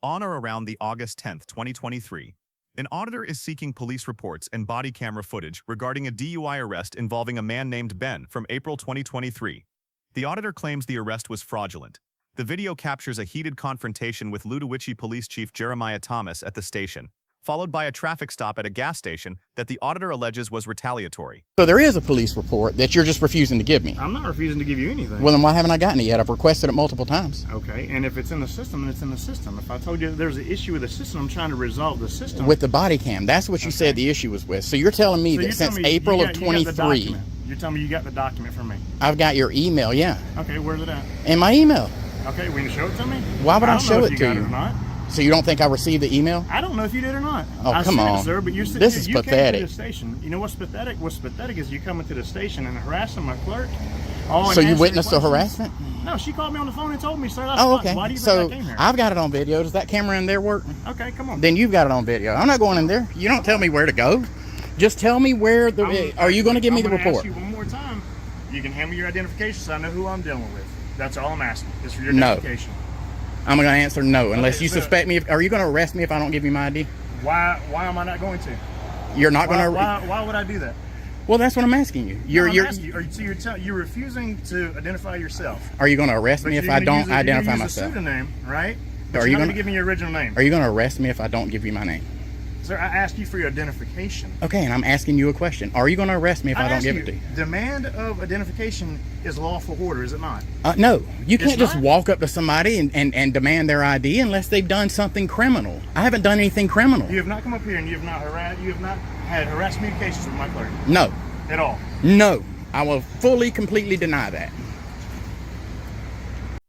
On or around the August 10, 2023, an auditor is seeking police reports and body camera footage regarding a DUI arrest involving a man named Ben from April 2023. The auditor claims the arrest was fraudulent. The video captures a heated confrontation with Ludowici Police Chief Jeremiah Thomas at the station, followed by a traffic stop at a gas station that the auditor alleges was retaliatory. So there is a police report that you're just refusing to give me. I'm not refusing to give you anything. Well, then why haven't I gotten it yet? I've requested it multiple times. Okay, and if it's in the system, then it's in the system. If I told you there's an issue with the system, I'm trying to resolve the system. With the body cam, that's what you said the issue was with. So you're telling me that since April of 23, you're telling me you got the document from me. I've got your email, yeah. Okay, where's it at? In my email. Okay, will you show it to me? Why would I show it to you? Or not. So you don't think I received the email? I don't know if you did or not. Oh, come on. It, sir, but this is pathetic. Came to the station. You know what's pathetic? What's pathetic is you coming to the station and harassing my clerk. So you witnessed the harassment? No, she called me on the phone and told me, sir. Oh, okay. Why do you think I came here? I've got it on video. Does that camera in there work? Okay, come on. Then you've got it on video. I'm not going in there. You don't tell me where to go. Just tell me where the. Are you going to give me the report? Ask you one more time. You can hand me your identification so I know who I'm dealing with. That's all I'm asking. Is for your identification. I'm going to answer no, unless you suspect me. Are you going to arrest me if I don't give you my ID? Why am I not going to? You're not going to. Why would I do that? Well, that's what I'm asking you. You're refusing to identify yourself. Are you going to arrest me if I don't identify myself? You're going to use a pseudonym, right? Are you going to give me your original name? Are you going to arrest me if I don't give you my name? Sir, I asked you for your identification. Okay, and I'm asking you a question. Are you going to arrest me if I don't give it to you? Demand of identification is lawful order, is it not? No, you can't just walk up to somebody and demand their ID unless they've done something criminal. I haven't done anything criminal. You have not come up here and you have not had harassed communications with my clerk? No. At all? No. I will completely deny that.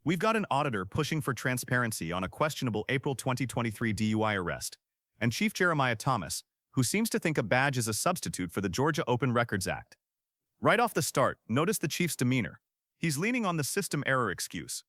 We've got an auditor pushing for transparency on a questionable April 2023 DUI arrest, and Chief Jeremiah Thomas, who seems to think a badge is a substitute for the Georgia Open Records Act. Right off the start, notice the chief's demeanor. He's leaning on the system error excuse.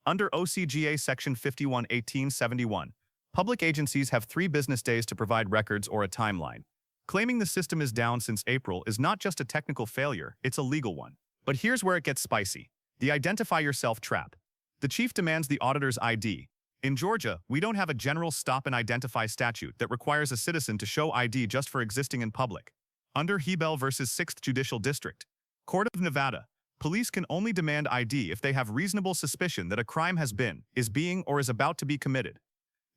Under OCGA Section 51-1871, public agencies have 3 business days to provide records or a timeline. Claiming the system is down since April is not just a technical failure, it's a legal one. But here's where it gets spicy. The identify yourself trap. The chief demands the auditor's ID. In Georgia, we don't have a general stop and identify statute that requires a citizen to show ID just for existing in public. Under Hebel v. 6th Judicial District, Court of Nevada, police can only demand ID if they have reasonable suspicion that a crime has been, is being, or is about to be committed.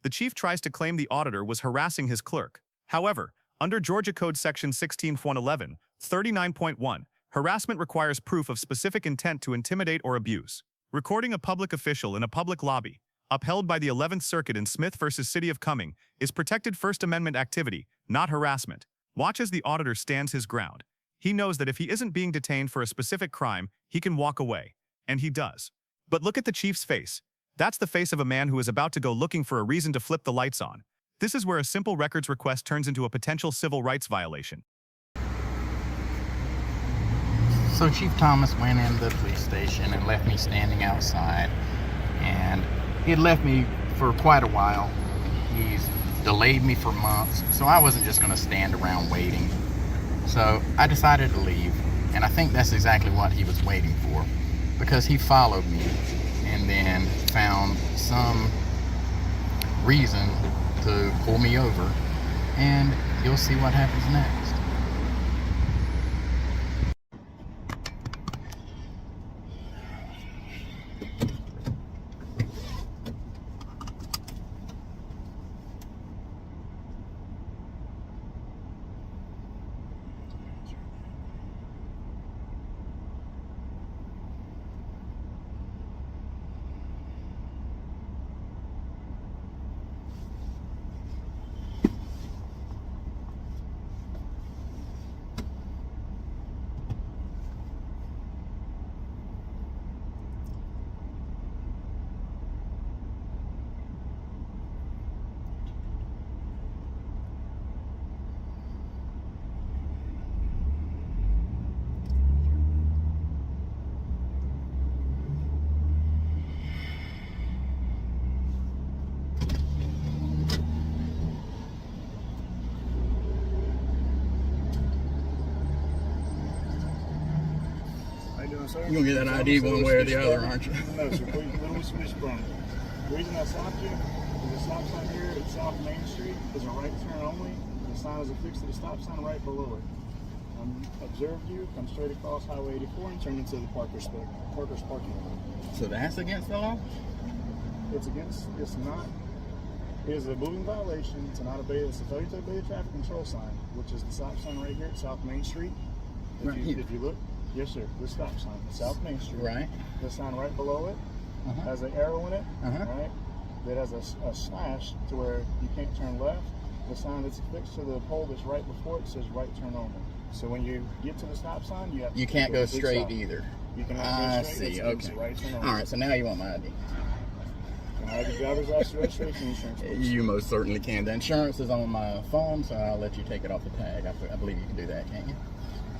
The chief tries to claim the auditor was harassing his clerk. However, under Georgia Code Section 16.11, 39.1, harassment requires proof of specific intent to intimidate or abuse. Recording a public official in a public lobby, upheld by the 11th Circuit in Smith v. City of Cumming, is protected First Amendment activity, not harassment. Watch as the auditor stands his ground. He knows that if he isn't being detained for a specific crime, he can walk away. And he does. But look at the chief's face. That's the face of a man who is about to go looking for a reason to flip the lights on. This is where a simple records request turns into a potential civil rights violation. So Chief Thomas went into the police station and left me standing outside, and he had left me for quite a while. He's delayed me for months, so I wasn't just going to stand around waiting. So I decided to leave, and I think that's exactly what he was waiting for, because he followed me and then found some reason to pull me over, and you'll see what happens next. Sir? You're going to get that ID one way or the other, aren't you? No, sir. Please, let me switch from. The reason I stopped you There's a stop sign here at South Main Street. There's a right turn only. The sign is affixed to the stop sign right below it. Observed you, come straight across Highway 84 and turn into the Parker's parking lot. So that's against the law? It's not. It is a moving violation to not obey. It's a failure to obey the traffic control sign, which is the stop sign right here at South Main Street. If you look, yes sir, the stop sign, South Main Street. Right. The sign right below it has an arrow in it, right? That has a slash to where you can't turn left. The sign that's affixed to the pole that's right before it says right turn only. So when you get to the stop sign, you can't go straight either. You cannot go straight. See. Okay. Right turn only. All right. So now you want my ID? Can I have your driver's license, registration, insurance, please? You most certainly can. The insurance is on my phone, so I'll let you take it off the tag. I believe you can do that, can't you?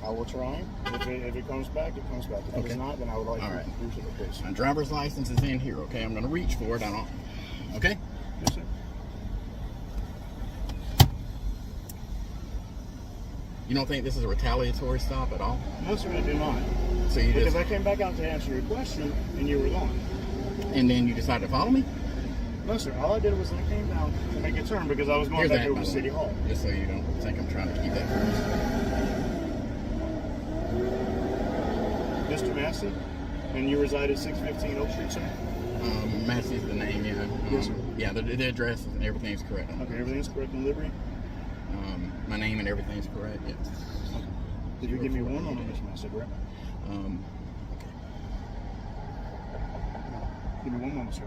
I will try. If it comes back, it comes back. If it's not, then I would like to produce it, please. My driver's license is in here. Okay, I'm going to reach for it. Okay. Yes, sir. You don't think this is a retaliatory stop at all? No, sir, I do not. So you because I came back out to answer your question, and you were gone. And then you decided to follow me? No, sir. All I did was I came down to make a turn because I was going back over to City Hall. Just so you don't think I'm trying to keep that from you. Mr. Massey, and you reside at 615 Oak Street, sir? Massey's the name, yeah. Yes, sir. Yeah, the address and everything's correct. Okay, everything's correct in livery? My name and everything's correct, yes. Okay. Did you give me one moment, Mr. Massey, correct? Give me one moment, sir.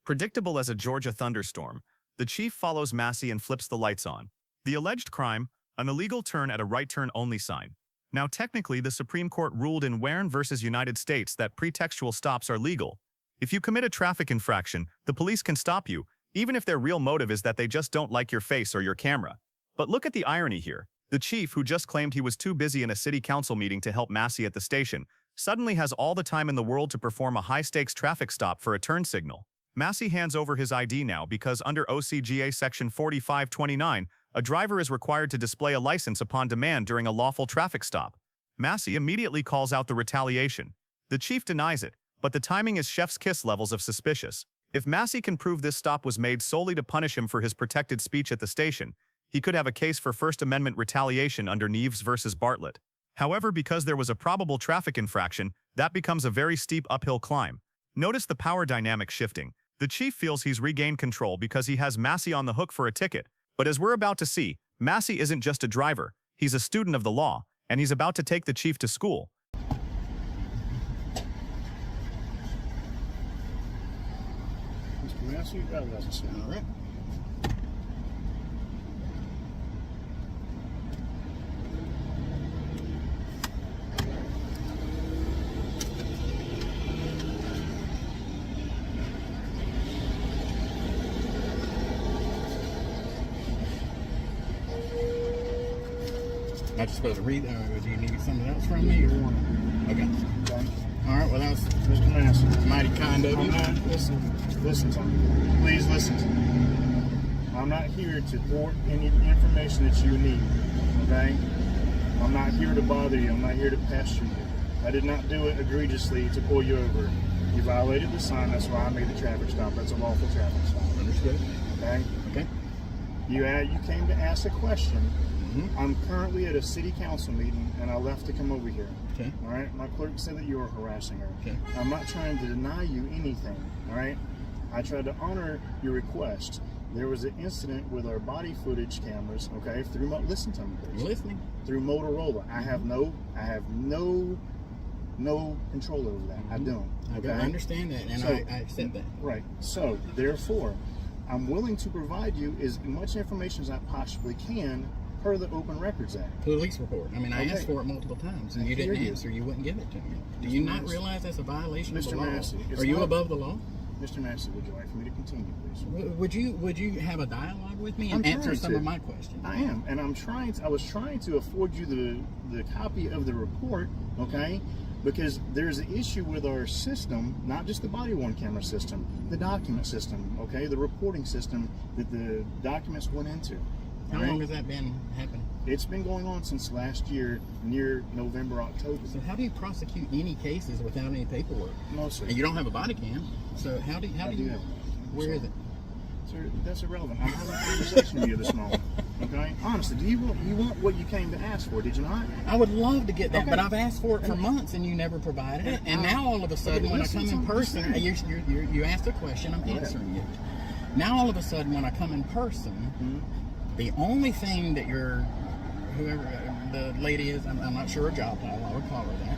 Predictable as a Georgia thunderstorm, the chief follows Massey and flips the lights on. The alleged crime, an illegal turn at a right turn only sign. Now technically, the Supreme Court ruled in Warren versus United States that pretextual stops are legal. If you commit a traffic infraction, the police can stop you, even if their real motive is that they just don't like your face or your camera. But look at the irony here. The chief, who just claimed he was too busy in a city council meeting to help Massey at the station, suddenly has all the time in the world to perform a high-stakes traffic stop for a turn signal. Massey hands over his ID now because under OCGA Section 4529, a driver is required to display a license upon demand during a lawful traffic stop. Massey immediately calls out the retaliation. The chief denies it, but the timing is chef's kiss levels of suspicious. If Massey can prove this stop was made solely to punish him for his protected speech at the station, he could have a case for First Amendment retaliation under Neves versus Bartlett. However, because there was a probable traffic infraction, that becomes a very steep uphill climb. Notice the power dynamic shifting. The chief feels he's regained control because he has Massey on the hook for a ticket. But as we're about to see, Massey isn't just a driver, he's a student of the law, and he's about to take the chief to school. Mr. Massey, your driver's license, sir. All right. Am I just supposed to read? Do you need something else from me? Okay. All right. Well, that was Mr. Massey. mighty kind of you. Listen to me. Please listen to me. I'm not here to thwart any information that you need. Okay? I'm not here to bother you. I'm not here to pester you. I did not do it egregiously to pull you over. You violated the sign. That's why I made the traffic stop. That's a lawful traffic stop. Understood. Okay? Okay. You came to ask a question. I'm currently at a city council meeting, and I left to come over here. Okay. All right. My clerk said that you were harassing her. Okay. I'm not trying to deny you anything. All right. I tried to honor your request. There was an incident with our body footage cameras. Okay. Listen to me, please. I'm listening. Through Motorola. I have no control over that. I don't. Okay. I understand that, and I accept that. Right. So therefore, I'm willing to provide you as much information as I possibly can per the Open Records Act. Police report. I mean, I asked for it multiple times, and you didn't answer. You wouldn't give it to me. Do you not realize that's a violation of the law? Massey, are you above the law? Mr. Massey, would you like for me to continue, please? Would you have a dialogue with me and answer some of my questions? I am, and I was trying to afford you the copy of the report, okay? Because there's an issue with our system, not just the body-worn camera system, the document system, okay? The reporting system that the documents went into. How long has that been happening? It's been going on since last year, near November, October. So how do you prosecute any cases without any paperwork? No, sir. And you don't have a body cam, so how do you? I do have. Where is it? Sir, that's irrelevant. I'm having a conversation with you this moment. Okay? Honestly, do you want what you came to ask for? Did you not? I would love to get that, Okay. but I've asked for it for months and you never provided it. And now all of a sudden, when I come in person, you asked a question, I'm answering it. Now all of a sudden, when I come in person, the only thing that whoever the lady is, I'm not sure her job title, I would call her that.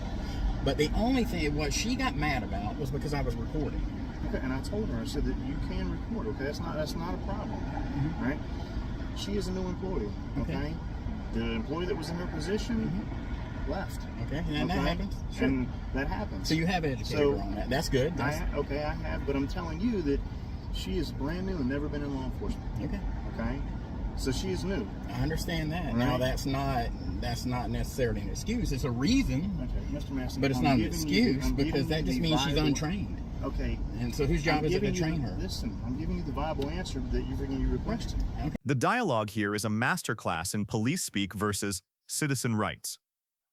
But the only thing, what she got mad about was because I was recording. Okay, and I told her, I said that you can record, okay? That's not a problem, right? She is a new employee, okay? The employee that was in her position left. Okay, and that happens. Sure. And that happens. So you have educated her on that. That's good. I have, but I'm telling you that she is brand new and never been in law enforcement. Okay? So she is new. I understand that. Right. Now that's not necessarily an excuse. It's a reason. Okay, Mr. Massey. But it's not an excuse because that just means she's untrained. Okay. And so whose job is it to train her? Listen, I'm giving you the viable answer that you requested. Okay. The dialogue here is a masterclass in police speak versus citizen rights.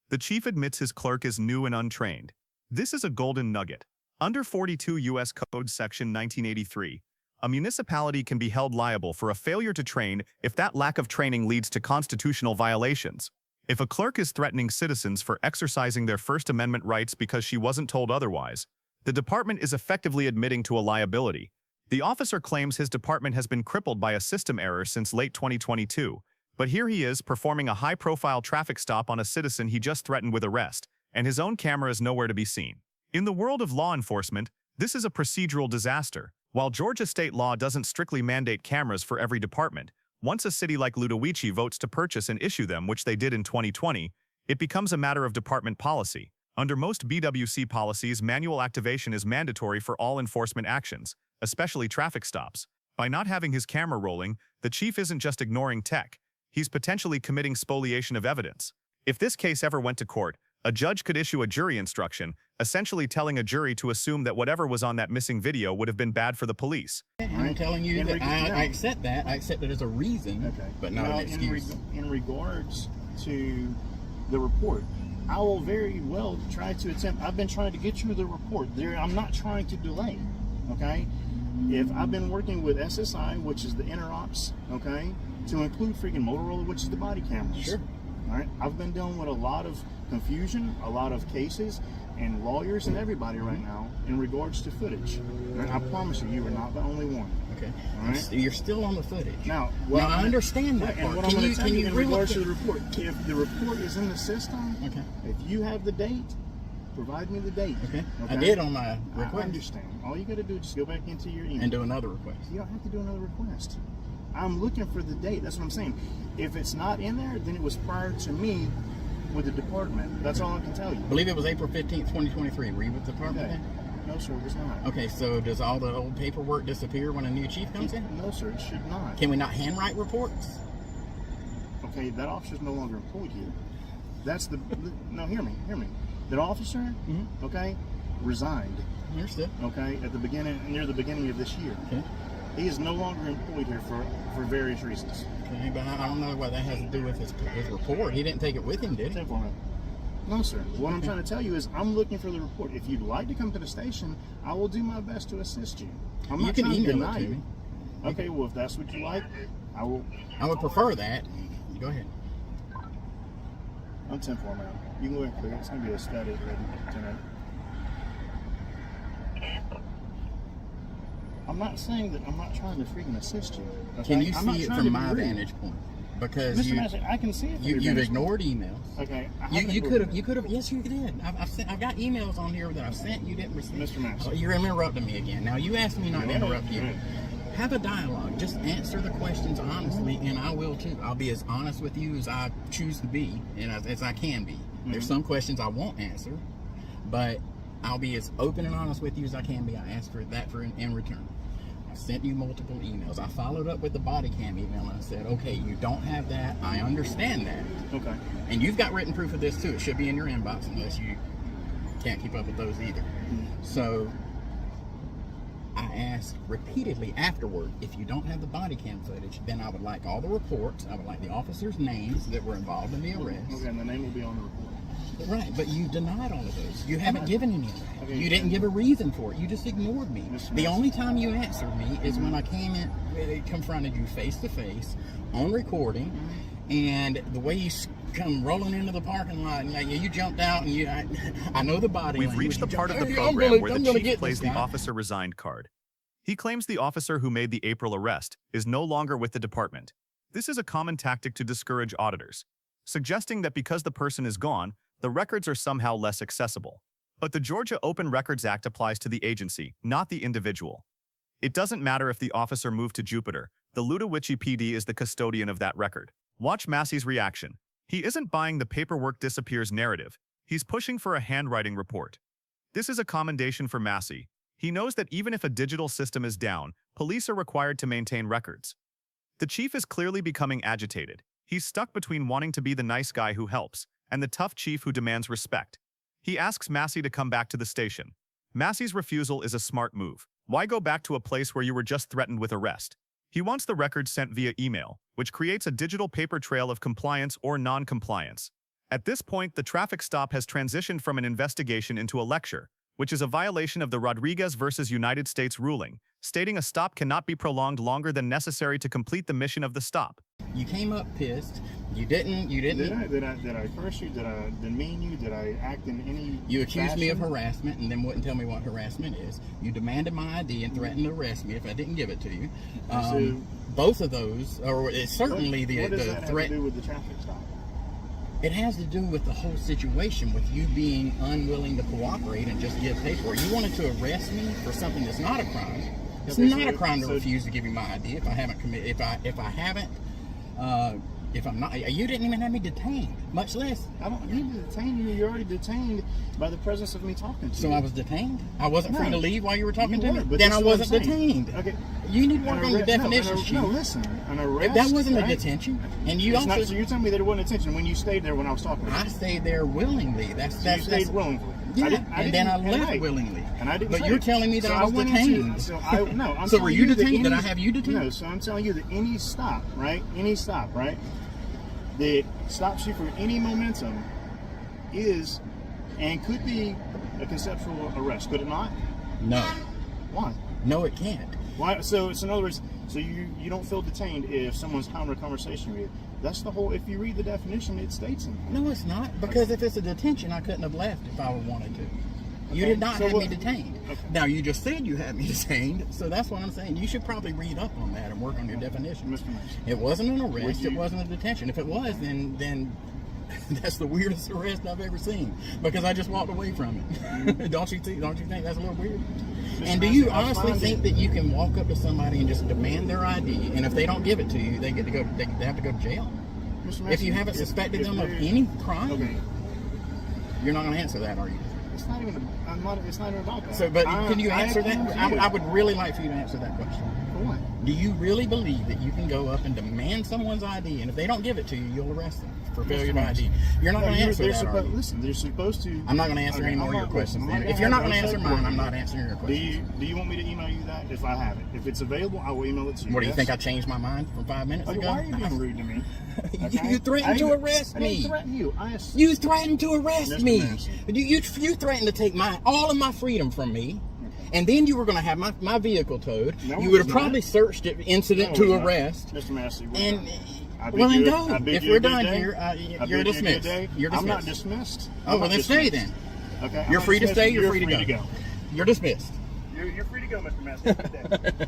The chief admits his clerk is new and untrained. This is a golden nugget. Under 42 U.S. Code Section 1983, a municipality can be held liable for a failure to train if that lack of training leads to constitutional violations. If a clerk is threatening citizens for exercising their First Amendment rights because she wasn't told otherwise, the department is effectively admitting to a liability. The officer claims his department has been crippled by a system error since late 2022, but here he is performing a high-profile traffic stop on a citizen he just threatened with arrest, and his own camera is nowhere to be seen. In the world of law enforcement, this is a procedural disaster. While Georgia state law doesn't strictly mandate cameras for every department, once a city like Ludowici votes to purchase and issue them, which they did in 2020, it becomes a matter of department policy. Under most BWC policies, manual activation is mandatory for all enforcement actions, especially traffic stops. By not having his camera rolling, the chief isn't just ignoring tech, he's potentially committing spoliation of evidence. If this case ever went to court, a judge could issue a jury instruction, essentially telling a jury to assume that whatever was on that missing video would have been bad for the police. I'm telling you that I accept that. I accept it as a reason, but not an excuse. In regards to the report, I will very well try to attempt. I've been trying to get you the report. I'm not trying to delay, okay? If I've been working with SSI, which is the interops, okay, to include freaking Motorola, which is the body cameras. Sure. All right. I've been dealing with a lot of confusion, a lot of cases, and lawyers and everybody right now in regards to footage. And I promise you, you are not the only one. Okay. All right. You're still on the footage. Now, I understand that and part. what I'm going to tell you in really regards to the report, if the report is in the system, Okay. if you have the date, provide me the date. Okay. I did on my I request. understand. All you got to do is just go back into your email And do another request. You don't have to do another request. I'm looking for the date. That's what I'm saying. If it's not in there, then it was prior to me with the department. That's all I can tell you. I believe it was April 15th, 2023. Were you with the department Okay. then? No, sir, it was not. Okay, so does all the old paperwork disappear when a new chief comes in? No, sir, it should not. Can we not handwrite reports? Okay, that officer's no longer employed here. That's the... No, hear me. That officer, okay, resigned, Understood. okay, at the beginning, near the beginning of this year. Okay. He is no longer employed here for various reasons. Okay, but I don't know what that has to do with his report. He didn't take it with him, did he? No, sir. What I'm trying to tell you is I'm looking for the report. If you'd like to come to the station, I will do my best to assist you. I'm not You can trying to email deny it to you. me. Okay, well, if that's what you like, I will. I would prefer that. Go ahead. I'm 10-4 now. You can go ahead and click it. It's going to be a static tonight. I'm not saying that I'm not trying to freaking assist you. Okay? Can you I'm not see it trying from to be my rude. vantage point? Because Mr. Massey, I can see it. From your you've vantage ignored emails. point. Okay. You could have. Yes, you did. I've got emails on here that I've sent. You didn't receive. Mr. Massey. Oh, you're interrupting me again. Now you asked me not to interrupt you. Right. Have a dialogue. Just answer the questions honestly, and I will too. I'll be as honest with you as I choose to be, and as I can be. There's some questions I won't answer, but I'll be as open and honest with you as I can be. I asked for that in return. I sent you multiple emails. I followed up with the body cam email and I said, okay, you don't have that. I understand that. Okay. And you've got written proof of this too. It should be in your inbox, unless you can't keep up with those either. So, Okay. I understand that. Okay. And you've got written proof of this too. It should be in your inbox unless you can't keep up with those either. So, I understand that. Okay. And you've got written proof of this too. It should be in your inbox unless you can't keep up with those either. So, I asked repeatedly afterward, if you don't have the body cam footage, then I would like all the reports. I would like the officers' names that were involved in the arrest. Okay, and the name will be on the report. Right, but you denied all of those. You haven't given any of that. Okay, you didn't give a reason for it. You just ignored me. The only time you answered me is when I came in, confronted you face to face on recording, and the way you come rolling into the parking lot, and like you jumped out, and I know the body. We've reached the part of the program where the chief plays the officer resigned card. He claims the officer who made the April arrest is no longer with the department. This is a common tactic to discourage auditors, suggesting that because the person is gone, the records are somehow less accessible. But the Georgia Open Records Act applies to the agency, not the individual. It doesn't matter if the officer moved to Jupiter, the Ludowici PD is the custodian of that record. Watch Massey's reaction. He isn't buying the paperwork disappears narrative. He's pushing for a handwriting report. This is a commendation for Massey. He knows that even if a digital system is down, police are required to maintain records. The chief is clearly becoming agitated. He's stuck between wanting to be the nice guy who helps and the tough chief who demands respect. He asks Massey to come back to the station. Massey's refusal is a smart move. Why go back to a place where you were just threatened with arrest? He wants the records sent via email, which creates a digital paper trail of compliance or non-compliance. At this point, the traffic stop has transitioned from an investigation into a lecture, which is a violation of the Rodriguez versus United States ruling, stating a stop cannot be prolonged longer than necessary to complete the mission of the stop. You came up pissed. You didn't. Did I curse you? Did I demean you? Did I act in any You accused me of fashion? harassment and then wouldn't tell me what harassment is. You demanded my ID and threatened to arrest me if I didn't give it to you. So, both of those, or it's certainly what does the that threat. have to do with the traffic stop? It has to do with the whole situation, with you being unwilling to cooperate and just give paperwork. You wanted to arrest me for something that's not a crime. It's Okay, not a crime to refuse to give you my ID if I haven't committed. If I'm not, you didn't even have me detained, much less. I don't need to detain you. You're already detained by the presence of me talking to you. So I was detained. I wasn't free to leave while you were talking to me. But Then this I is what I'm wasn't saying. detained. Okay. You need to work on your definitions, Chief. No, listen. An arrest. That wasn't right? a detention, and you It's also. not, so you're telling me that it wasn't a detention when you stayed there when I was talking to you? I stayed there willingly. You stayed willingly. Yeah, I and then I left right. willingly. And I didn't. But say you're it. telling me that So I was went detained. Into, I'm So telling were you that detained? Did any- I have you detained? No. So I'm telling you that any stop, right? Any stop, right? That stops you from any momentum is and could be a conceptual arrest. Could it not? No. Why? No, it can't. Why? So in other words, so you don't feel detained if someone's having a conversation with you. That's the whole. If you read the definition, it states in there. No, it's not. Because if it's a detention, I couldn't have left if I wanted to. You Okay, did not so have what- me detained. Okay. Now, you just said you had me detained, so that's what I'm saying. You should probably read up on that and work on your definition. Mr. Mason. It wasn't an arrest. Would It you- wasn't a detention. If it was, then that's the weirdest arrest I've ever seen, because I just walked away from it. Don't you think that's a little weird? And do you honestly think that you can walk up to somebody and just demand their ID, and if they don't give it to you, they have to go to jail? Mr. Mason, If you haven't suspected if them of there- any crime, Okay. you're not going to answer that, are you? It's not even. It's not even about that. So, but can you answer that? confused. I would really like for you to answer that question. For what? Do you really believe that you can go up and demand someone's ID, and if they don't give it to you, you'll arrest them for failure to ID? You're not going to answer that, are you? Listen, they're supposed to. I'm not going to answer any more of your questions. Then. If you're not going to answer mine, I'm not answering your questions. Do you want me to email you that if I have it? If it's available, I will email it to you. What do you Yes? think? I changed my mind from 5 minutes Okay, ago? why are you being rude to me? You threatened to arrest I me. didn't threaten you. You threatened to arrest Mr. me. Massey. You threatened to take all of my freedom from me. And then you were going to have my vehicle towed. No, You would have it's probably not. searched it incident No, to it's not. arrest. Mr. Massey. And I bid well, then you a- go. I bid If you a we're good done day. here, I you're bid you a good dismissed. day. You're dismissed. I'm not dismissed. Oh, I'm well, not then stay dismissed. then. Okay. I'm You're not free to dismissed. stay. You're free to go. You're dismissed. You're free to go, Mr. Massey. Have a good day.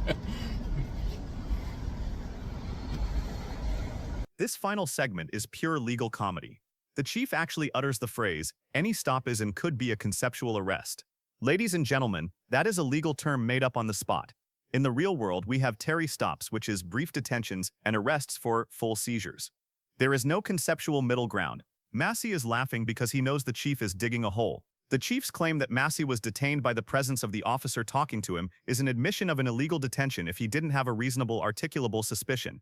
This final segment is pure legal comedy. The chief actually utters the phrase, any stop is and could be a conceptual arrest. Ladies and gentlemen, that is a legal term made up on the spot. In the real world, we have Terry stops, which is brief detentions, and arrests for full seizures. There is no conceptual middle ground. Massey is laughing because he knows the chief is digging a hole. The chief's claim that Massey was detained by the presence of the officer talking to him is an admission of an illegal detention if he didn't have a reasonable articulable suspicion.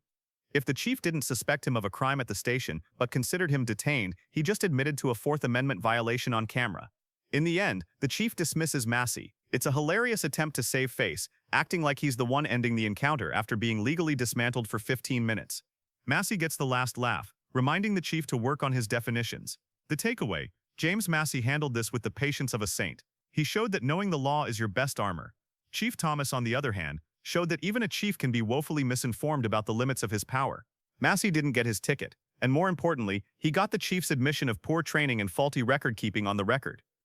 If the chief didn't suspect him of a crime at the station but considered him detained, he just admitted to a Fourth Amendment violation on camera. In the end, the chief dismisses Massey. It's a hilarious attempt to save face, acting like he's the one ending the encounter after being legally dismantled for 15 minutes. Massey gets the last laugh, reminding the chief to work on his definitions. The takeaway: James Massey handled this with the patience of a saint. He showed that knowing the law is your best armor. Chief Thomas, on the other hand, showed that even a chief can be woefully misinformed about the limits of his power. Massey didn't get his ticket, and more importantly, he got the chief's admission of poor training and faulty record-keeping on the record.